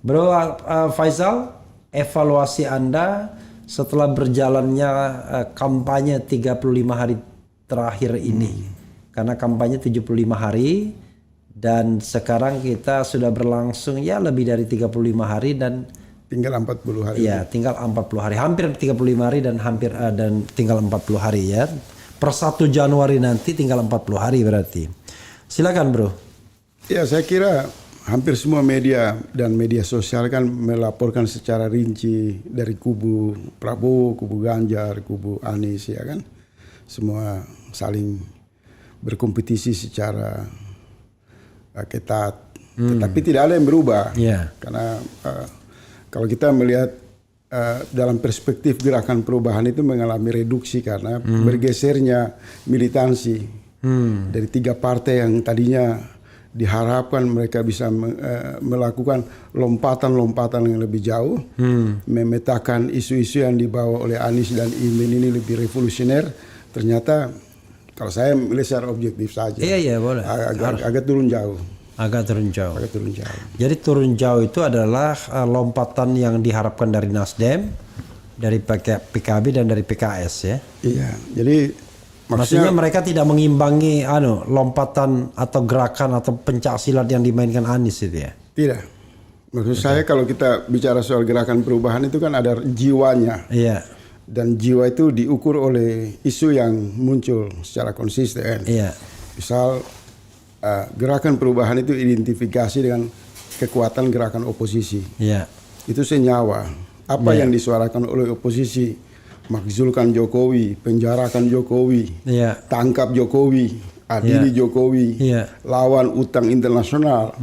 Bro Faisal, evaluasi Anda setelah berjalannya kampanye 35 hari terakhir ini. Karena kampanye 75 hari dan sekarang kita sudah berlangsung ya lebih dari 35 hari dan tinggal 40 hari. Ya, tinggal 40 hari. Hampir 35 hari dan dan tinggal 40 hari ya. Per 1 Januari nanti tinggal 40 hari berarti. Silakan, Bro. Ya, saya kira hampir semua media dan media sosial kan melaporkan secara rinci dari kubu Prabowo, kubu Ganjar, kubu Anies ya kan. Semua saling berkompetisi secara ketat. Tetapi tidak ada yang berubah. Karena kalau kita melihat dalam perspektif gerakan perubahan itu mengalami reduksi karena bergesernya militansi dari 3 partai yang tadinya diharapkan mereka bisa melakukan lompatan-lompatan yang lebih jauh, memetakan isu-isu yang dibawa oleh Anies dan Imin ini lebih revolusioner. Ternyata kalau saya melihat secara objektif saja, iya boleh. Agak turun jauh. Agak turun jauh. Jadi turun jauh itu adalah lompatan yang diharapkan dari Nasdem, dari PKB dan dari PKS ya. Iya, jadi maksudnya mereka tidak mengimbangi lompatan atau gerakan atau pencaksilat yang dimainkan Anies itu ya? Tidak. Maksud saya kalau kita bicara soal gerakan perubahan itu kan ada jiwanya. Iya. Dan jiwa itu diukur oleh isu yang muncul secara konsisten. Iya. Misal gerakan perubahan itu identifikasi dengan kekuatan gerakan oposisi. Iya. Itu senyawa. Apa yang disuarakan oleh oposisi? Makzulkan Jokowi, penjarakan Jokowi, tangkap Jokowi, adili Jokowi, lawan utang internasional,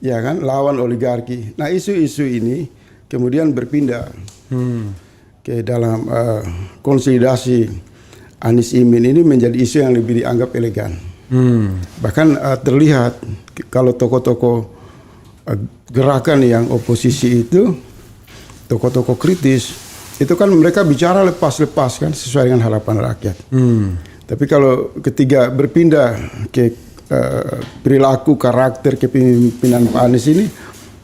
ya kan, lawan oligarki. Nah isu-isu ini kemudian berpindah ke dalam konsolidasi Anies Imin ini menjadi isu yang lebih dianggap elegan. Bahkan terlihat kalau tokoh-tokoh gerakan yang oposisi itu, tokoh-tokoh kritis, itu kan mereka bicara lepas-lepas kan sesuai dengan harapan rakyat. Tapi kalau ketiga berpindah ke perilaku karakter kepemimpinan Pak Anies ini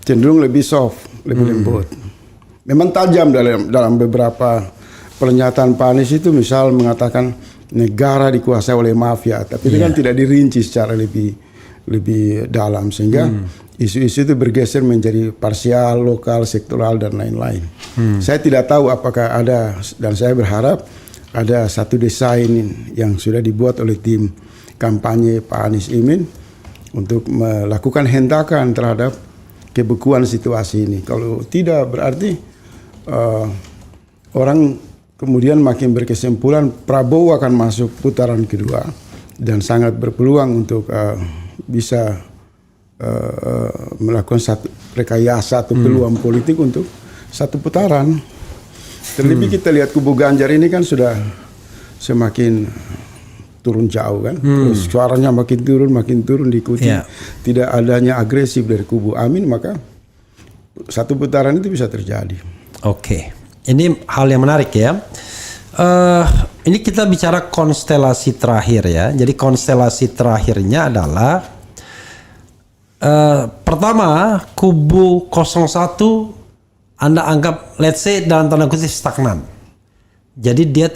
cenderung lebih soft, lebih lembut. Memang tajam dalam beberapa pernyataan Pak Anies itu, misal mengatakan negara dikuasai oleh mafia, tapi itu kan tidak dirinci secara lebih dalam sehingga isu-isu itu bergeser menjadi parsial, lokal, sektoral dan lain-lain. Saya tidak tahu apakah ada, dan saya berharap ada satu desain yang sudah dibuat oleh tim kampanye Pak Anies Imin untuk melakukan hentakan terhadap kebekuan situasi ini. Kalau tidak berarti orang kemudian makin berkesimpulan Prabowo akan masuk putaran kedua dan sangat berpeluang untuk bisa melakukan satu rekayasa atau peluang politik untuk satu putaran. Terlebih kita lihat kubu Ganjar ini kan sudah semakin turun jauh kan, terus suaranya makin turun diikuti tidak adanya agresif dari kubu Amin, maka satu putaran itu bisa terjadi. Oke, ini hal yang menarik ya. Ini kita bicara konstelasi terakhir ya. Jadi konstelasi terakhirnya adalah pertama, kubu 01 Anda anggap let's say dalam tanda kutip stagnan. Jadi dia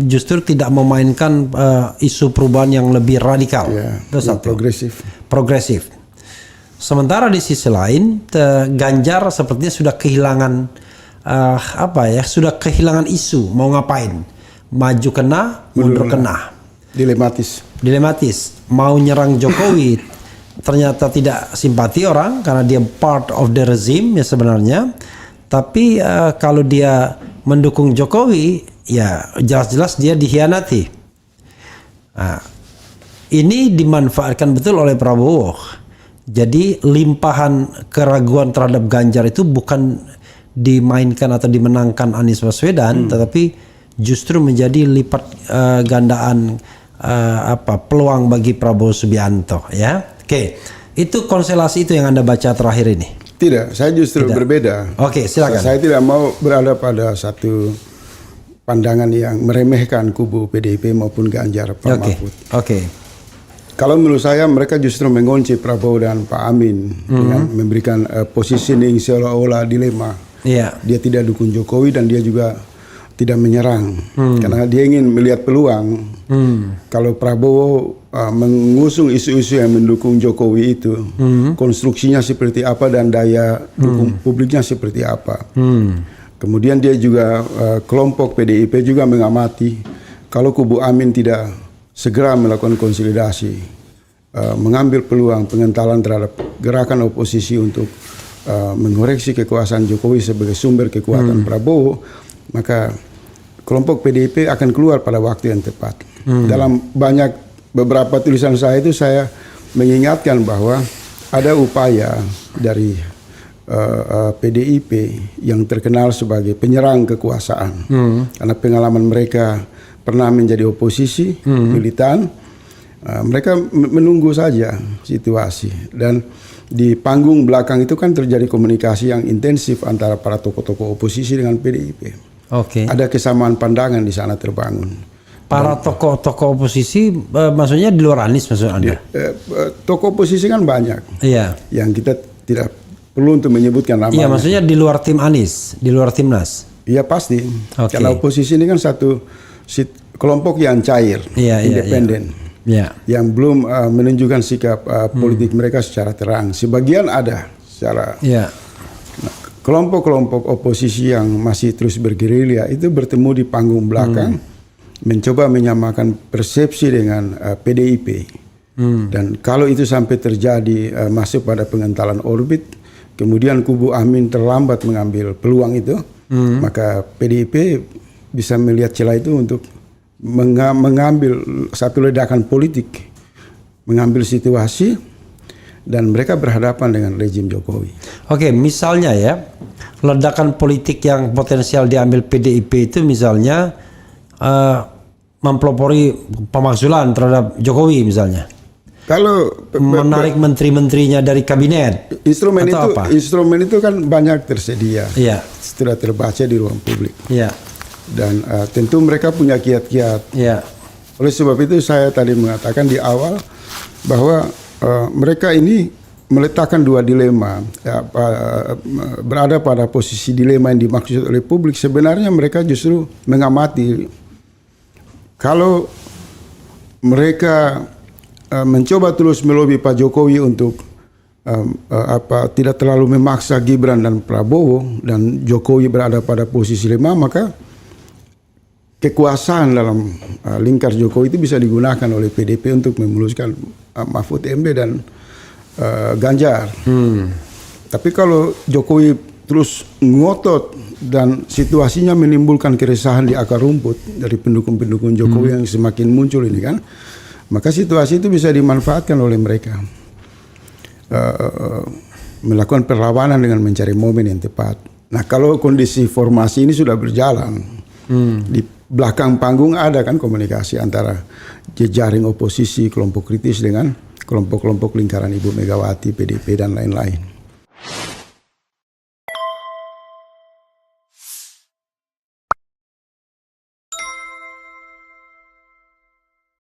justru tidak memainkan isu perubahan yang lebih radikal. Progresif. Sementara di sisi lain Ganjar sepertinya sudah kehilangan sudah kehilangan isu mau ngapain. Maju kena, mundur kena. Dilematis. Mau nyerang Jokowi ternyata tidak simpati orang karena dia part of the regime ya sebenarnya. Tapi kalau dia mendukung Jokowi ya jelas-jelas dia dikhianati. Nah, ini dimanfaatkan betul oleh Prabowo. Jadi limpahan keraguan terhadap Ganjar itu bukan dimainkan atau dimenangkan Anies Baswedan, tetapi justru menjadi lipat gandaan peluang bagi Prabowo Subianto ya. Oke, itu konstelasi itu yang Anda baca terakhir ini. Tidak, saya justru berbeda. Oke, silakan. Saya tidak mau berada pada satu pandangan yang meremehkan kubu PDIP maupun Ganjar Pak Mahfud. Oke. Kalau menurut saya mereka justru mengunci Prabowo dan Pak Amin dengan memberikan positioning seolah-olah dilema. Dia tidak dukung Jokowi dan dia juga tidak menyerang karena dia ingin melihat peluang. Kalau Prabowo mengusung isu-isu yang mendukung Jokowi itu, konstruksinya seperti apa dan daya dukung publiknya seperti apa. Kemudian dia juga kelompok PDIP juga mengamati kalau kubu Amin tidak segera melakukan konsolidasi, mengambil peluang pengentalan terhadap gerakan oposisi untuk mengoreksi kekuasaan Jokowi sebagai sumber kekuatan Prabowo, maka kelompok PDIP akan keluar pada waktu yang tepat. Dalam beberapa tulisan saya itu saya mengingatkan bahwa ada upaya dari PDIP yang terkenal sebagai penyerang kekuasaan, karena pengalaman mereka pernah menjadi oposisi militan, mereka menunggu saja situasi, dan di panggung belakang itu kan terjadi komunikasi yang intensif antara para tokoh-tokoh oposisi dengan PDIP. Ada kesamaan pandangan di sana terbangun. Para tokoh-tokoh oposisi maksudnya di luar Anies maksud Anda? Tokoh oposisi kan banyak. Yang kita tidak perlu untuk menyebutkan namanya. Iya, maksudnya di luar tim Anies, di luar timnas. Iya pasti. Karena oposisi ini kan satu kelompok yang cair, independen, yang belum menunjukkan sikap politik mereka secara terang. Sebagian ada secara. Kelompok-kelompok oposisi yang masih terus bergerilya itu bertemu di panggung belakang, mencoba menyamakan persepsi dengan PDIP. Dan kalau itu sampai terjadi masuk pada pengentalan orbit, kemudian kubu Amin terlambat mengambil peluang itu, maka PDIP bisa melihat celah itu untuk mengambil satu ledakan politik, mengambil situasi, dan mereka berhadapan dengan rejim Jokowi. Misalnya ya, ledakan politik yang potensial diambil PDIP itu misalnya mempelopori pemakzulan terhadap Jokowi misalnya. Kalau menarik menteri-menterinya dari kabinet. Instrumen itu kan banyak tersedia. Sudah terbaca di ruang publik. Dan tentu mereka punya kiat-kiat. Oleh sebab itu saya tadi mengatakan di awal bahwa mereka ini meletakkan dua dilema, berada pada posisi dilema yang dimaksud oleh publik. Sebenarnya mereka justru mengamati kalau mereka mencoba terus melobi Pak Jokowi untuk tidak terlalu memaksa Gibran dan Prabowo, dan Jokowi berada pada posisi lemah, maka kekuasaan dalam lingkar Jokowi itu bisa digunakan oleh PDIP untuk memuluskan Mahfud MD dan Ganjar. Tapi kalau Jokowi terus ngotot dan situasinya menimbulkan keresahan di akar rumput dari pendukung-pendukung Jokowi yang semakin muncul ini kan, maka situasi itu bisa dimanfaatkan oleh mereka, melakukan perlawanan dengan mencari momen yang tepat. Nah, kalau kondisi formasi ini sudah berjalan, di belakang panggung ada kan komunikasi antara jejaring oposisi, kelompok kritis dengan kelompok-kelompok lingkaran Ibu Megawati, PDIP dan lain-lain.